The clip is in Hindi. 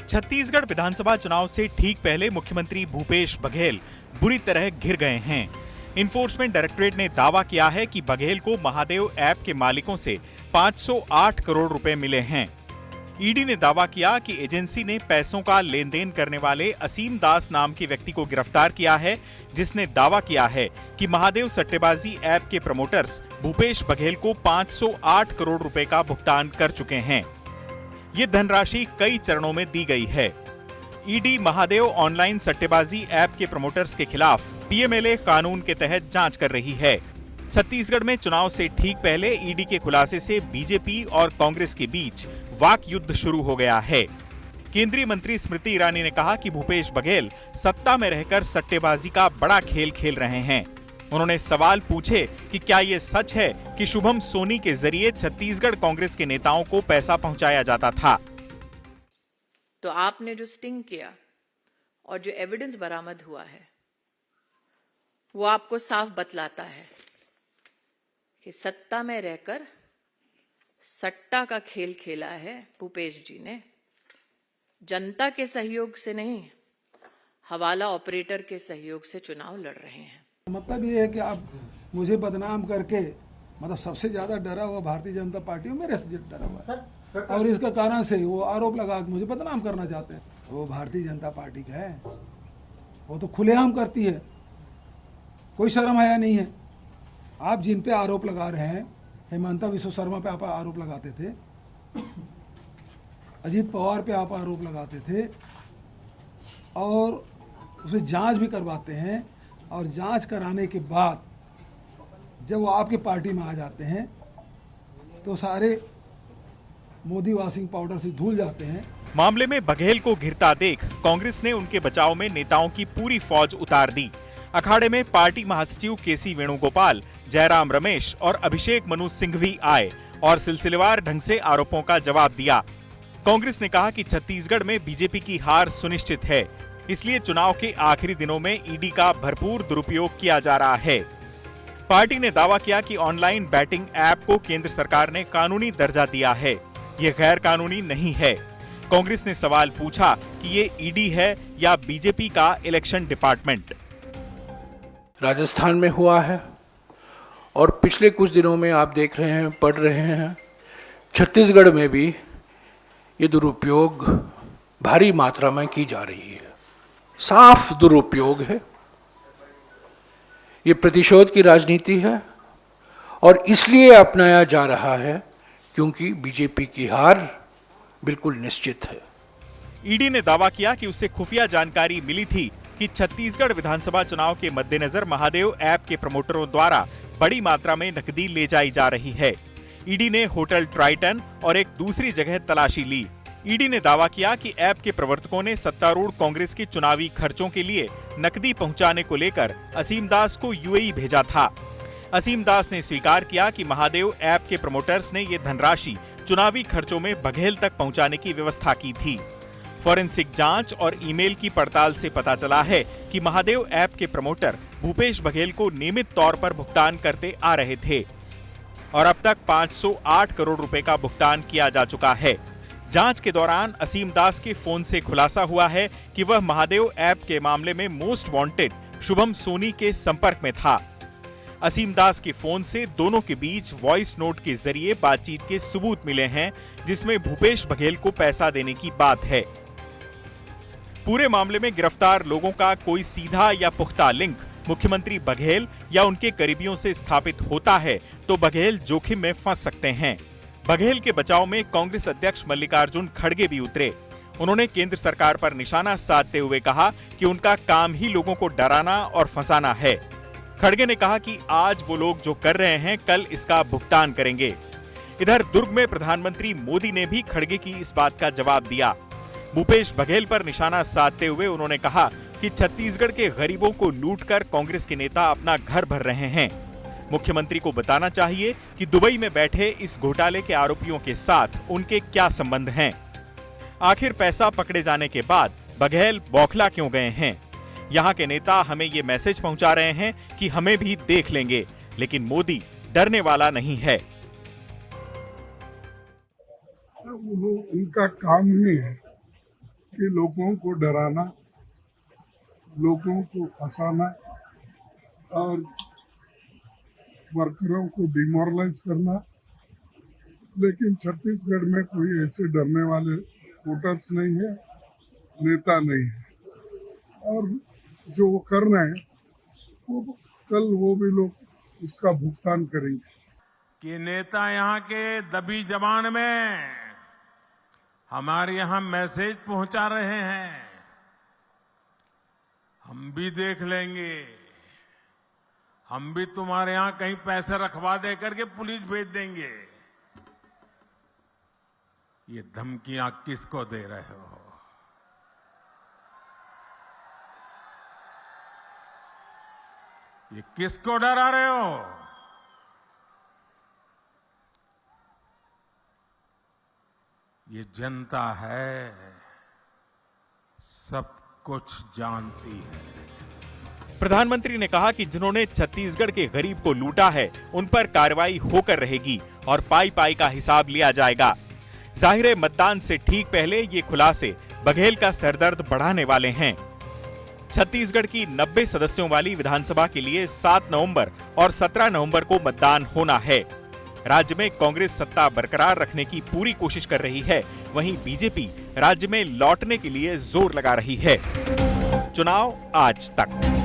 छत्तीसगढ़ विधानसभा चुनाव से ठीक पहले मुख्यमंत्री भूपेश बघेल बुरी तरह घिर गए हैं। इन्फोर्समेंट डायरेक्टरेट ने दावा किया है कि बघेल को महादेव ऐप के मालिकों से 508 करोड़ रुपए मिले हैं। ईडी ने दावा किया कि एजेंसी ने पैसों का लेन देन करने वाले असीम दास नाम के व्यक्ति को गिरफ्तार किया है, जिसने दावा किया है कि महादेव सट्टेबाजी ऐप के प्रमोटर्स भूपेश बघेल को 508 करोड़ रुपए का भुगतान कर चुके हैं। ये धनराशि कई चरणों में दी गई है। ईडी महादेव ऑनलाइन सट्टेबाजी ऐप के प्रमोटर्स के खिलाफ पीएमएलए कानून के तहत जांच कर रही है। छत्तीसगढ़ में चुनाव से ठीक पहले ईडी के खुलासे से बीजेपी और कांग्रेस के बीच वाक युद्ध शुरू हो गया है। केंद्रीय मंत्री स्मृति ईरानी ने कहा कि भूपेश बघेल सत्ता में रहकर सट्टेबाजी का बड़ा खेल खेल रहे हैं। उन्होंने सवाल पूछे कि क्या ये सच है कि शुभम सोनी के जरिए छत्तीसगढ़ कांग्रेस के नेताओं को पैसा पहुंचाया जाता था। तो आपने जो स्टिंग किया और जो एविडेंस बरामद हुआ है वो आपको साफ बतलाता है कि सत्ता में रहकर सट्टा का खेल खेला है भूपेश जी ने। जनता के सहयोग से नहीं, हवाला ऑपरेटर के सहयोग से चुनाव लड़ रहे हैं। मतलब ये है कि आप मुझे बदनाम करके, मतलब सबसे ज्यादा डरा हुआ भारतीय जनता पार्टी मेरे से डरा हुआ है और इसका कारण से वो आरोप लगा के मुझे बदनाम करना चाहते हैं। वो भारतीय जनता पार्टी का है, वो तो खुलेआम करती है, कोई शर्म आया नहीं है। आप जिन पे आरोप लगा रहे हैं, हेमंता विश्व शर्मा पे आप आरोप लगाते थे, अजीत पवार पे आप आरोप लगाते थे और उसे जांच भी करवाते हैं और जांच कराने के बाद जब वो आपके पार्टी में आ जाते हैं तो सारे मोदी वॉशिंग पाउडर से धुल जाते हैं। मामले में बघेल को घिरता देख कांग्रेस ने उनके बचाव में नेताओं की पूरी फौज उतार दी। अखाड़े में पार्टी महासचिव केसी वेणुगोपाल, जयराम रमेश और अभिषेक मनु सिंघवी आए और सिलसिलेवार ढंग से आरोपों का जवाब दिया। कांग्रेस ने कहा कि छत्तीसगढ़ में बीजेपी की हार सुनिश्चित है, इसलिए चुनाव के आखिरी दिनों में ईडी का भरपूर दुरुपयोग किया जा रहा है। पार्टी ने दावा किया कि ऑनलाइन बैटिंग ऐप को केंद्र सरकार ने कानूनी दर्जा दिया है, ये गैर कानूनी नहीं है। कांग्रेस ने सवाल पूछा कि ये ईडी है या बीजेपी का इलेक्शन डिपार्टमेंट। राजस्थान में हुआ है और पिछले कुछ दिनों में आप देख रहे हैं, पढ़ रहे हैं, छत्तीसगढ़ में भी ये दुरुपयोग भारी मात्रा में की जा रही है। साफ दुरुपयोग है, ये प्रतिशोध की राजनीति है और इसलिए अपनाया जा रहा है क्योंकि बीजेपी की हार बिल्कुल निश्चित है। ईडी ने दावा किया कि उसे खुफिया जानकारी मिली थी कि छत्तीसगढ़ विधानसभा चुनाव के मद्देनजर महादेव ऐप के प्रमोटरों द्वारा बड़ी मात्रा में नकदी ले जाई जा रही है। ईडी ने होटल ट्राइटन और एक दूसरी जगह तलाशी ली। ईडी ने दावा किया कि ऐप के प्रवर्तकों ने सत्तारूढ़ कांग्रेस के चुनावी खर्चों के लिए नकदी पहुंचाने को लेकर असीम दास को यूएई भेजा था। असीम दास ने स्वीकार किया कि महादेव ऐप के प्रमोटर्स ने ये धनराशि चुनावी खर्चों में बघेल तक पहुंचाने की व्यवस्था की थी। फॉरेंसिक जांच और ईमेल की पड़ताल से पता चला है कि महादेव ऐप के प्रमोटर भूपेश बघेल को नियमित तौर पर भुगतान करते आ रहे थे और अब तक 508 करोड़ रुपए का भुगतान किया जा चुका है। जांच के दौरान असीम दास के फोन से खुलासा हुआ है कि वह महादेव ऐप के मामले में मोस्ट वांटेड शुभम सोनी के संपर्क में था। असीम दास के फोन से दोनों के बीच वॉइस नोट के जरिए बातचीत के सबूत मिले हैं, जिसमें भूपेश बघेल को पैसा देने की बात है। पूरे मामले में गिरफ्तार लोगों का कोई सीधा या पुख्ता लिंक मुख्यमंत्री बघेल या उनके करीबियों से स्थापित होता है तो बघेल जोखिम में फंस सकते हैं। बघेल के बचाव में कांग्रेस अध्यक्ष मल्लिकार्जुन खड़गे भी उतरे। उन्होंने केंद्र सरकार पर निशाना साधते हुए कहा कि उनका काम ही लोगों को डराना और फंसाना है। खड़गे ने कहा कि आज वो लोग जो कर रहे हैं, कल इसका भुगतान करेंगे। इधर दुर्ग में प्रधानमंत्री मोदी ने भी खड़गे की इस बात का जवाब दिया। भूपेश बघेल पर निशाना साधते हुए उन्होंने कहा कि छत्तीसगढ़ के गरीबों को लूटकर कांग्रेस के नेता अपना घर भर रहे हैं। मुख्यमंत्री को बताना चाहिए कि दुबई में बैठे इस घोटाले के आरोपियों के साथ उनके क्या संबंध हैं। आखिर पैसा पकड़े जाने के बाद बघेल बौखला क्यों गए हैं? यहाँ के नेता हमें ये मैसेज पहुंचा रहे हैं कि हमें भी देख लेंगे, लेकिन मोदी डरने वाला नहीं है। वो उनका काम ही है कि लोगों को डराना, लोगों को फंसाना और वर्करों को डिमोरलाइज करना। लेकिन छत्तीसगढ़ में कोई ऐसे डरने वाले वोटर्स नहीं है, नेता नहीं है, और जो वो कर रहे हैं वो कल वो भी लोग उसका भुगतान करेंगे। कि नेता यहाँ के दबी जबान में हमारे यहाँ मैसेज पहुंचा रहे हैं, हम भी देख लेंगे, हम भी तुम्हारे यहाँ कहीं पैसे रखवा दे करके पुलिस भेज देंगे। ये धमकियां किसको दे रहे हो? ये किसको डरा रहे हो? ये जनता है, सब कुछ जानती है। प्रधानमंत्री ने कहा कि जिन्होंने छत्तीसगढ़ के गरीब को लूटा है उन पर कार्रवाई होकर रहेगी और पाई पाई का हिसाब लिया जाएगा। जाहिर है मतदान से ठीक पहले ये खुलासे बघेल का सरदर्द बढ़ाने वाले हैं। छत्तीसगढ़ की 90 सदस्यों वाली विधानसभा के लिए 7 नवंबर और 17 नवंबर को मतदान होना है। राज्य में कांग्रेस सत्ता बरकरार रखने की पूरी कोशिश कर रही है, वहीं बीजेपी राज्य में लौटने के लिए जोर लगा रही है। चुनाव आज तक।